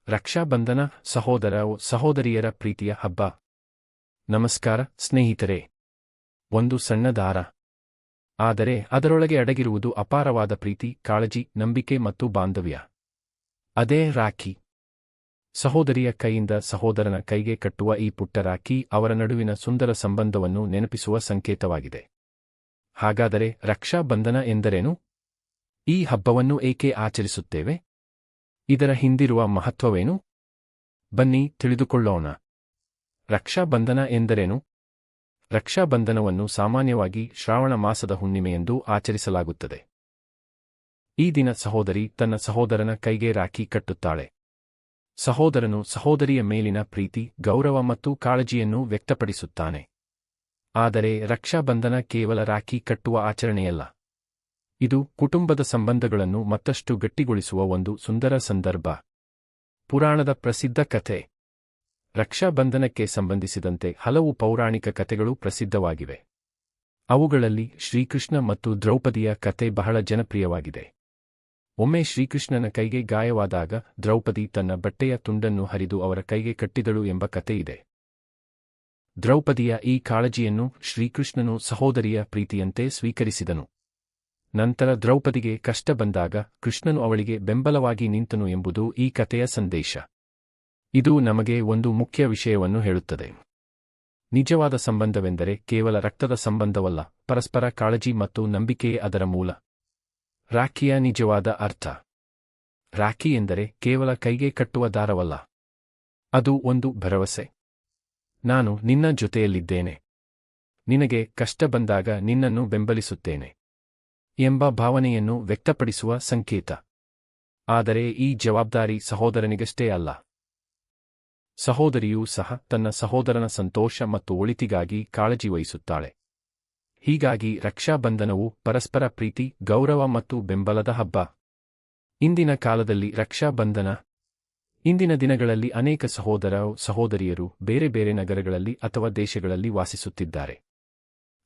ರಕ್ಷಾಬಂಧನ ಸಹೋದರಿಯರ ಪ್ರೀತಿಯ ಹಬ್ಬ. ನಮಸ್ಕಾರ ಸ್ನೇಹಿತರೆ. ಒಂದು ಸಣ್ಣ ದಾರ, ಆದರೆ ಅದರೊಳಗೆ ಅಡಗಿರುವುದು ಅಪಾರವಾದ ಪ್ರೀತಿ, ಕಾಳಜಿ, ನಂಬಿಕೆ ಮತ್ತು ಬಾಂಧವ್ಯ. ಅದೇ ರಾಖಿ. ಸಹೋದರಿಯ ಕೈಯಿಂದ ಸಹೋದರನ ಕೈಗೆ ಕಟ್ಟುವ ಈ ಪುಟ್ಟ ರಾಖಿ ಅವರ ನಡುವಿನ ಸುಂದರ ಸಂಬಂಧವನ್ನು ನೆನಪಿಸುವ ಸಂಕೇತವಾಗಿದೆ. ಹಾಗಾದರೆ ರಕ್ಷಾಬಂಧನ ಎಂದರೇನು? ಈ ಹಬ್ಬವನ್ನು ಏಕೆ ಆಚರಿಸುತ್ತೇವೆ? ಇದರ ಹಿಂದಿರುವ ಮಹತ್ವವೇನು? ಬನ್ನಿ ತಿಳಿದುಕೊಳ್ಳೋಣ. ರಕ್ಷಾಬಂಧನ ಎಂದರೇನು? ರಕ್ಷಾಬಂಧನವನ್ನು ಸಾಮಾನ್ಯವಾಗಿ ಶ್ರಾವಣ ಮಾಸದ ಹುಣ್ಣಿಮೆಯೆಂದು ಆಚರಿಸಲಾಗುತ್ತದೆ. ಈ ದಿನ ಸಹೋದರಿ ತನ್ನ ಸಹೋದರನ ಕೈಗೆ ರಾಖಿ ಕಟ್ಟುತ್ತಾಳೆ. ಸಹೋದರನು ಸಹೋದರಿಯ ಮೇಲಿನ ಪ್ರೀತಿ, ಗೌರವ ಮತ್ತು ಕಾಳಜಿಯನ್ನು ವ್ಯಕ್ತಪಡಿಸುತ್ತಾನೆ. ಆದರೆ ರಕ್ಷಾಬಂಧನ ಕೇವಲ ರಾಖಿ ಕಟ್ಟುವ ಆಚರಣೆಯಲ್ಲ. ಇದು ಕುಟುಂಬದ ಸಂಬಂಧಗಳನ್ನು ಮತ್ತಷ್ಟು ಗಟ್ಟಿಗೊಳಿಸುವ ಒಂದು ಸುಂದರ ಸಂದರ್ಭ. ಪುರಾಣದ ಪ್ರಸಿದ್ಧ ಕಥೆ. ರಕ್ಷಾಬಂಧನಕ್ಕೆ ಸಂಬಂಧಿಸಿದಂತೆ ಹಲವು ಪೌರಾಣಿಕ ಕಥೆಗಳು ಪ್ರಸಿದ್ಧವಾಗಿವೆ. ಅವುಗಳಲ್ಲಿ ಶ್ರೀಕೃಷ್ಣ ಮತ್ತು ದ್ರೌಪದಿಯ ಕಥೆ ಬಹಳ ಜನಪ್ರಿಯವಾಗಿದೆ. ಒಮ್ಮೆ ಶ್ರೀಕೃಷ್ಣನ ಕೈಗೆ ಗಾಯವಾದಾಗ ದ್ರೌಪದಿ ತನ್ನ ಬಟ್ಟೆಯ ತುಂಡನ್ನು ಹರಿದು ಅವರ ಕೈಗೆ ಕಟ್ಟಿದಳು ಎಂಬ ಕಥೆಯಿದೆ. ದ್ರೌಪದಿಯ ಈ ಕಾಳಜಿಯನ್ನು ಶ್ರೀಕೃಷ್ಣನು ಸಹೋದರಿಯ ಪ್ರೀತಿಯಂತೆ ಸ್ವೀಕರಿಸಿದನು. ನಂತರ ದ್ರೌಪದಿಗೆ ಕಷ್ಟ ಬಂದಾಗ ಕೃಷ್ಣನು ಅವಳಿಗೆ ಬೆಂಬಲವಾಗಿ ನಿಂತನು ಎಂಬುದು ಈ ಕಥೆಯ ಸಂದೇಶ. ಇದು ನಮಗೆ ಒಂದು ಮುಖ್ಯ ವಿಷಯವನ್ನು ಹೇಳುತ್ತದೆ. ನಿಜವಾದ ಸಂಬಂಧವೆಂದರೆ ಕೇವಲ ರಕ್ತದ ಸಂಬಂಧವಲ್ಲ, ಪರಸ್ಪರ ಕಾಳಜಿ ಮತ್ತು ನಂಬಿಕೆಯೇ ಅದರ ಮೂಲ. ರಾಖಿಯ ನಿಜವಾದ ಅರ್ಥ. ರಾಖಿ ಎಂದರೆ ಕೇವಲ ಕೈಗೆ ಕಟ್ಟುವ ದಾರವಲ್ಲ. ಅದು ಒಂದು ಭರವಸೆ. ನಾನು ನಿನ್ನ ಜೊತೆಯಲ್ಲಿದ್ದೇನೆ, ನಿನಗೆ ಕಷ್ಟ ಬಂದಾಗ ನಿನ್ನನ್ನು ಬೆಂಬಲಿಸುತ್ತೇನೆ ಎಂಬ ಭಾವನೆಯನ್ನು ವ್ಯಕ್ತಪಡಿಸುವ ಸಂಕೇತ. ಆದರೆ ಈ ಜವಾಬ್ದಾರಿ ಸಹೋದರನಿಗಷ್ಟೇ ಅಲ್ಲ. ಸಹೋದರಿಯೂ ಸಹ ತನ್ನ ಸಹೋದರನ ಸಂತೋಷ ಮತ್ತು ಒಳಿತಿಗಾಗಿ ಕಾಳಜಿ ವಹಿಸುತ್ತಾಳೆ. ಹೀಗಾಗಿ ರಕ್ಷಾಬಂಧನವು ಪರಸ್ಪರ ಪ್ರೀತಿ, ಗೌರವ ಮತ್ತು ಬೆಂಬಲದ ಹಬ್ಬ. ಇಂದಿನ ಕಾಲದಲ್ಲಿ ಇಂದಿನ ದಿನಗಳಲ್ಲಿ ಅನೇಕ ಸಹೋದರಿಯರು ಬೇರೆ ಬೇರೆ ನಗರಗಳಲ್ಲಿ ಅಥವಾ ದೇಶಗಳಲ್ಲಿ ವಾಸಿಸುತ್ತಿದ್ದಾರೆ.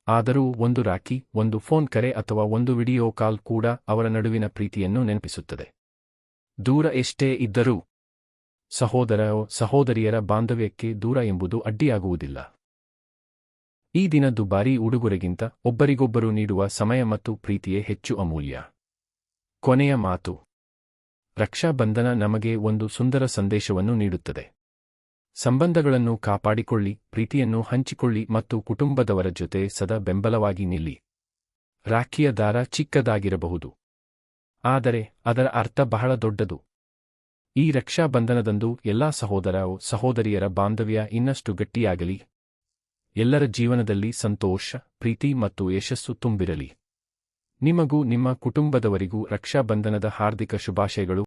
ಆದರೂ ಒಂದು ರಾಖಿ, ಒಂದು ಫೋನ್ ಕರೆ ಅಥವಾ ಒಂದು ವಿಡಿಯೋ ಕಾಲ್ ಕೂಡ ಅವರ ನಡುವಿನ ಪ್ರೀತಿಯನ್ನು ನೆನಪಿಸುತ್ತದೆ. ದೂರ ಎಷ್ಟೇ ಇದ್ದರೂ ಸಹೋದರಿಯರ ಬಾಂಧವ್ಯಕ್ಕೆ ದೂರ ಎಂಬುದು ಅಡ್ಡಿಯಾಗುವುದಿಲ್ಲ. ಈ ದಿನ ದುಬಾರಿ ಉಡುಗೊರೆಗಿಂತ ಒಬ್ಬರಿಗೊಬ್ಬರು ನೀಡುವ ಸಮಯ ಮತ್ತು ಪ್ರೀತಿಯೇ ಹೆಚ್ಚು ಅಮೂಲ್ಯ. ಕೊನೆಯ ಮಾತು. ರಕ್ಷಾಬಂಧನ ನಮಗೆ ಒಂದು ಸುಂದರ ಸಂದೇಶವನ್ನು ನೀಡುತ್ತದೆ. ಸಂಬಂಧಗಳನ್ನು ಕಾಪಾಡಿಕೊಳ್ಳಿ, ಪ್ರೀತಿಯನ್ನು ಹಂಚಿಕೊಳ್ಳಿ ಮತ್ತು ಕುಟುಂಬದವರ ಜೊತೆ ಸದಾ ಬೆಂಬಲವಾಗಿ ನಿಲ್ಲಿ. ರಾಖಿಯ ದಾರ ಚಿಕ್ಕದಾಗಿರಬಹುದು, ಆದರೆ ಅದರ ಅರ್ಥ ಬಹಳ ದೊಡ್ಡದು. ಈ ರಕ್ಷಾಬಂಧನದಂದು ಎಲ್ಲಾ ಸಹೋದರಿಯರ ಬಾಂಧವ್ಯ ಇನ್ನಷ್ಟು ಗಟ್ಟಿಯಾಗಲಿ. ಎಲ್ಲರ ಜೀವನದಲ್ಲಿ ಸಂತೋಷ, ಪ್ರೀತಿ ಮತ್ತು ಯಶಸ್ಸು ತುಂಬಿರಲಿ. ನಿಮಗೂ ನಿಮ್ಮ ಕುಟುಂಬದವರಿಗೂ ರಕ್ಷಾಬಂಧನದ ಹಾರ್ದಿಕ ಶುಭಾಶಯಗಳು.